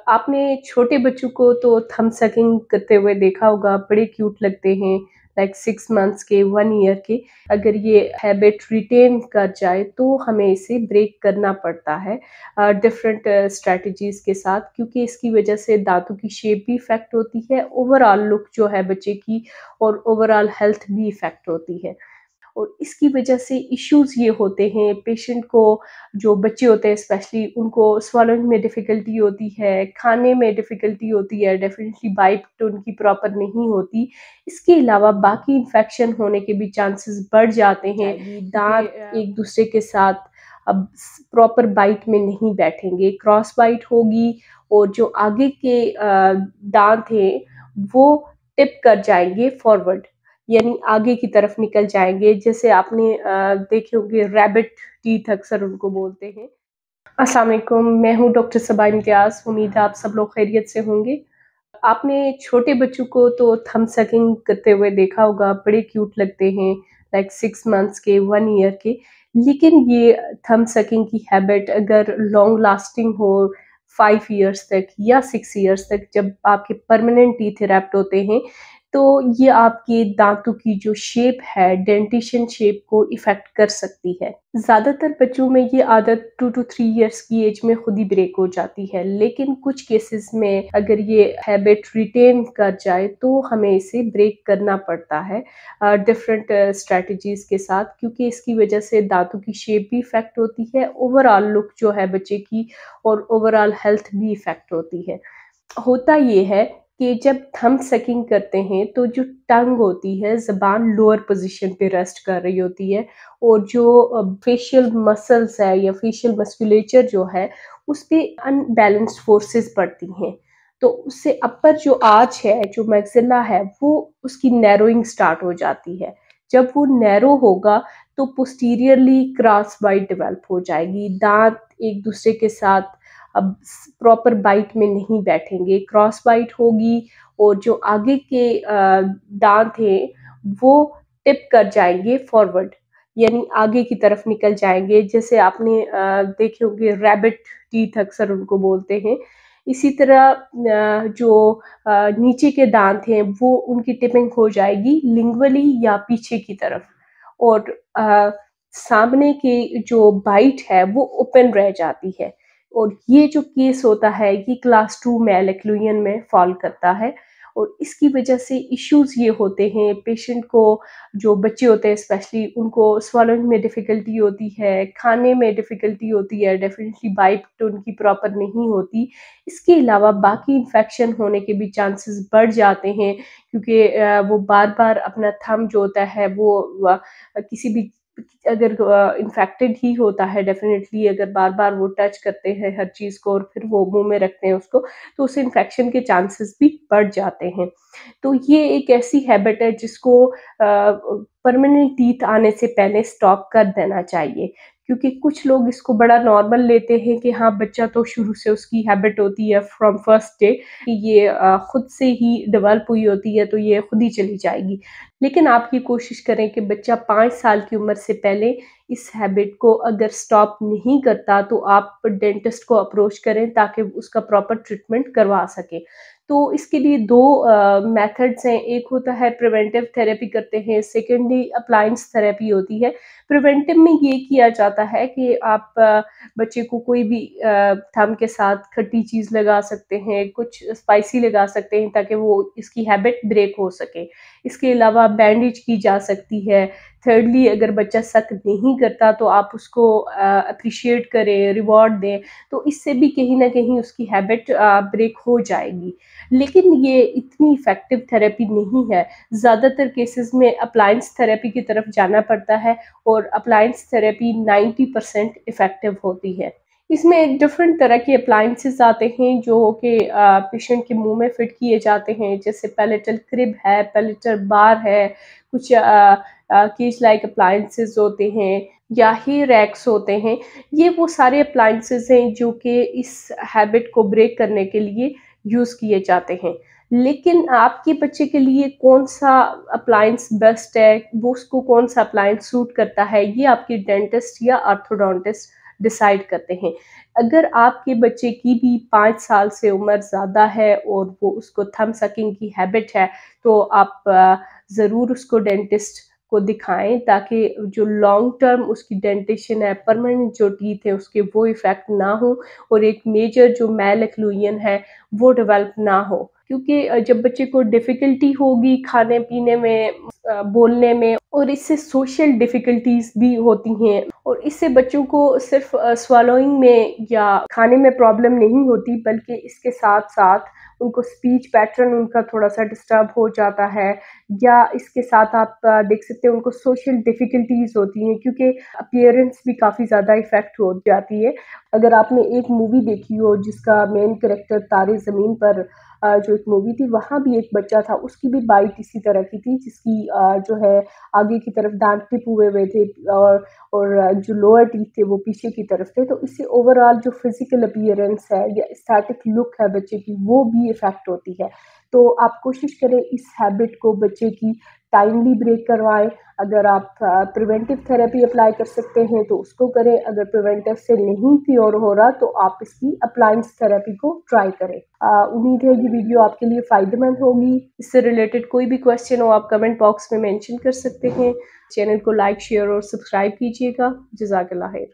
आपने छोटे बच्चों को तो थंब सकिंग करते हुए देखा होगा, बड़े क्यूट लगते हैं, लाइक 6 मंथ्स के, 1 ईयर के। अगर ये हैबिट रिटेन कर जाए तो हमें इसे ब्रेक करना पड़ता है डिफरेंट स्ट्रैटेजीज़ के साथ, क्योंकि इसकी वजह से दाँतों की शेप भी इफ़ेक्ट होती है, ओवरऑल लुक जो है बच्चे की और ओवरऑल हेल्थ भी इफ़ेक्ट होती है। और इसकी वजह से इश्यूज़ ये होते हैं पेशेंट को, जो बच्चे होते हैं स्पेशली उनको स्वॉलोइंग में डिफ़िकल्टी होती है, खाने में डिफ़िकल्टी होती है, डेफ़िनिटली बाइट तो उनकी प्रॉपर नहीं होती। इसके अलावा बाकी इन्फेक्शन होने के भी चांसेस बढ़ जाते हैं। दाँत एक-दूसरे के साथ अब प्रॉपर बाइट में नहीं बैठेंगे, क्रॉस बाइट होगी और जो आगे के दाँत हैं वो टिप कर जाएँगे फॉरवर्ड, यानी आगे की तरफ निकल जाएँगे। जैसे आपने देखे होंगे रैबिट टीथ अक्सर उनको बोलते हैं। अस्सलाम वालेकुम, मैं हूँ डॉक्टर सबा इम्तियाज़, उम्मीद है आप सब लोग खैरियत से होंगे। आपने छोटे बच्चों को तो थंब सकिंग करते हुए देखा होगा, बड़े क्यूट लगते हैं, लाइक 6 मंथ्स के, 1 ईयर के। लेकिन ये थंब सकिंग की हैबिट अगर लॉन्ग लास्टिंग हो 5 इयर्स तक या 6 इयर्स तक, जब आपके परमानेंट टीथ इरप्ट होते हैं, तो ये आपके दाँतों की जो शेप है, डेंटिशन शेप को इफ़ेक्ट कर सकती है। ज़्यादातर बच्चों में ये आदत 2 टू 3 इयर्स की एज में खुद ही ब्रेक हो जाती है, लेकिन कुछ केसेस में अगर ये हैबिट रिटेन कर जाए तो हमें इसे ब्रेक करना पड़ता है डिफरेंट स्ट्रैटेजीज़ के साथ, क्योंकि इसकी वजह से दाँतों की शेप भी इफ़ेक्ट होती है, ओवरऑल लुक जो है बच्चे की और ओवरऑल हेल्थ भी इफ़ेक्ट होती है। होता ये है कि जब थंब सकिंग करते हैं तो जो टंग होती है, ज़बान लोअर पोज़ीशन पे रेस्ट कर रही होती है और जो फेशियल मसल्स है या फेशियल मस्कुलेचर जो है, उस पे अनबैलेंस्ड फ़ोर्सेस पड़ती हैं। तो उससे अपर जो आर्च है, जो मैक्सिला है, वो उसकी नैरोइंग स्टार्ट हो जाती है। जब वो नैरो होगा तो पोस्टीरियरली क्रॉस बाइट डेवलप हो जाएगी। दाँत एक-दूसरे के साथ अब प्रॉपर बाइट में नहीं बैठेंगे, क्रॉस बाइट होगी और जो आगे के दाँत हैं वो टिप कर जाएँगे फॉरवर्ड, यानी आगे की तरफ निकल जाएँगे। जैसे आपने देखे होंगे रैबिट टीथ अक्सर उनको बोलते हैं। इसी तरह जो नीचे के दाँत हैं वो उनकी टिपिंग हो जाएगी लिंगुअली या पीछे की तरफ, और सामने की जो बाइट है वो ओपन रह जाती है। और ये जो केस होता है ये क्लास 2 मैलाक्लूयन में फ़ॉल करता है और इसकी वजह से इश्यूज़ ये होते हैं पेशेंट को, जो बच्चे होते हैं स्पेशली उनको स्वॉलोइंग में डिफ़िकल्टी होती है, खाने में डिफ़िकल्टी होती है, डेफ़िनिटली बाइट तो उनकी प्रॉपर नहीं होती। इसके अलावा बाकी इन्फेक्शन होने के भी चांसेस बढ़ जाते हैं, क्योंकि वो बार-बार अपना थंब जो होता है वो किसी भी, अगर इन्फेक्टेड ही होता है डेफ़िनेटली, अगर बार-बार वो टच करते हैं हर चीज़ को और फिर वो मुँह में रखते हैं उसको, तो उससे इन्फेक्शन के चांसेस भी बढ़ जाते हैं। तो ये एक ऐसी हैबिट है जिसको परमानेंट टीथ आने से पहले स्टॉप कर देना चाहिए। क्योंकि कुछ लोग इसको बड़ा नॉर्मल लेते हैं कि हाँ, बच्चा तो शुरू से उसकी हैबिट होती है फ्रॉम फर्स्ट डे कि ये खुद से ही डेवलप हुई होती है, तो ये खुद ही चली जाएगी। लेकिन आप ये कोशिश करें कि बच्चा 5 साल की उम्र से पहले इस हैबिट को अगर स्टॉप नहीं करता तो आप डेंटिस्ट को अप्रोच करें ताकि उसका प्रॉपर ट्रीटमेंट करवा सकें। तो इसके लिए 2 मेथड्स हैं, एक होता है प्रिवेंटिव थेरेपी करते हैं, सेकेंडली अप्लायंस थेरेपी होती है। प्रिवेंटिव में ये किया जाता है कि आप बच्चे को कोई भी थंब के साथ खट्टी चीज़ लगा सकते हैं, कुछ स्पाइसी लगा सकते हैं ताकि वो इसकी हैबिट ब्रेक हो सके। इसके अलावा बैंडेज की जा सकती है। थिर्डली अगर बच्चा सक नहीं करता तो आप उसको एप्रिशिएट करें, रिवॉर्ड दें, तो इससे भी कहीं न कहीं उसकी हैबिट ब्रेक हो जाएगी। लेकिन ये इतनी इफ़ेक्टिव थेरेपी नहीं है। ज़्यादातर केसेज़ में अप्लायंस थेरेपी की तरफ जाना पड़ता है और अप्लायंस थेरेपी 90% इफ़ेक्टिव होती है। इसमें डिफरेंट तरह के अप्लायंसेस आते हैं जो कि पेशेंट के मुँह में फिट किए जाते हैं, जैसे पैलेटल क्रिब है, पैलेटल बार है, कुछ केज लाइक अप्लायंसेस होते हैं या हेयर रैक्स होते हैं। ये वो सारे अप्लायंसेस हैं जो कि इस हैबिट को ब्रेक करने के लिए यूज़ किए जाते हैं। लेकिन आपके बच्चे के लिए कौन-सा अप्लायंस बेस्ट है, वो उसको कौन-सा अप्लायंस सूट करता है, ये आपके डेंटिस्ट या ऑर्थोडोंटिस्ट डिसाइड करते हैं। अगर आपके बच्चे की भी 5 साल से उम्र ज़्यादा है और वो उसको थंब सकिंग की हैबिट है, तो आप ज़रूर उसको डेंटिस्ट को दिखाएँ, ताकि जो लॉन्ग टर्म उसकी डेंटिशन है, परमानेंट जो टीथ है उसके वो इफ़ेक्ट ना हो और एक मेजर जो मैल एक्लूजन है वो डेवलप ना हो। क्योंकि जब बच्चे को डिफ़िकल्टी होगी खाने-पीने में, बोलने में, और इससे सोशल डिफ़िकल्टीज़ भी होती हैं, और इससे बच्चों को सिर्फ़ स्वallowing में या खाने में प्रॉब्लम नहीं होती, बल्कि इसके साथ-साथ उनको स्पीच पैटर्न उनका थोड़ा-सा डिस्टर्ब हो जाता है, या इसके साथ आप देख सकते हैं उनको सोशल डिफ़िकल्टीज़ होती हैं, क्योंकि अपीयरेंस भी काफ़ी ज़्यादा इफ़ेक्ट हो जाती है। अगर आपने एक मूवी देखी हो जिसका मेन कैरेक्टर तारे ज़मीन पर, जो एक मूवी थी, वहाँ भी एक बच्चा था, उसकी भी बाइट इसी तरह की थी, जिसकी जो है आगे की तरफ दाँत टिप हुए थे, और जो लोअर टीथ थे वो पीछे की तरफ थे। तो इससे ओवरऑल जो फिज़िकल अपीयरेंस है या एस्थेटिक लुक है बच्चे की, वो भी इफ़ेक्ट होती है। तो आप कोशिश करें इस हैबिट को बच्चे की टाइमली ब्रेक करवाएँ। अगर आप प्रिवेंटिव थेरेपी अप्लाई कर सकते हैं तो उसको करें, अगर प्रिवेंटिव से नहीं क्योर हो रहा तो आप इसकी अप्लायंस थेरेपी को ट्राई करें। उम्मीद है ये वीडियो आपके लिए फ़ायदेमंद होगी। इससे रिलेटेड कोई भी क्वेश्चन हो आप कमेंट बॉक्स में मेंशन कर सकते हैं। चैनल को लाइक, शेयर और सब्सक्राइब कीजिएगा। जज़ाकल्लाह खैर।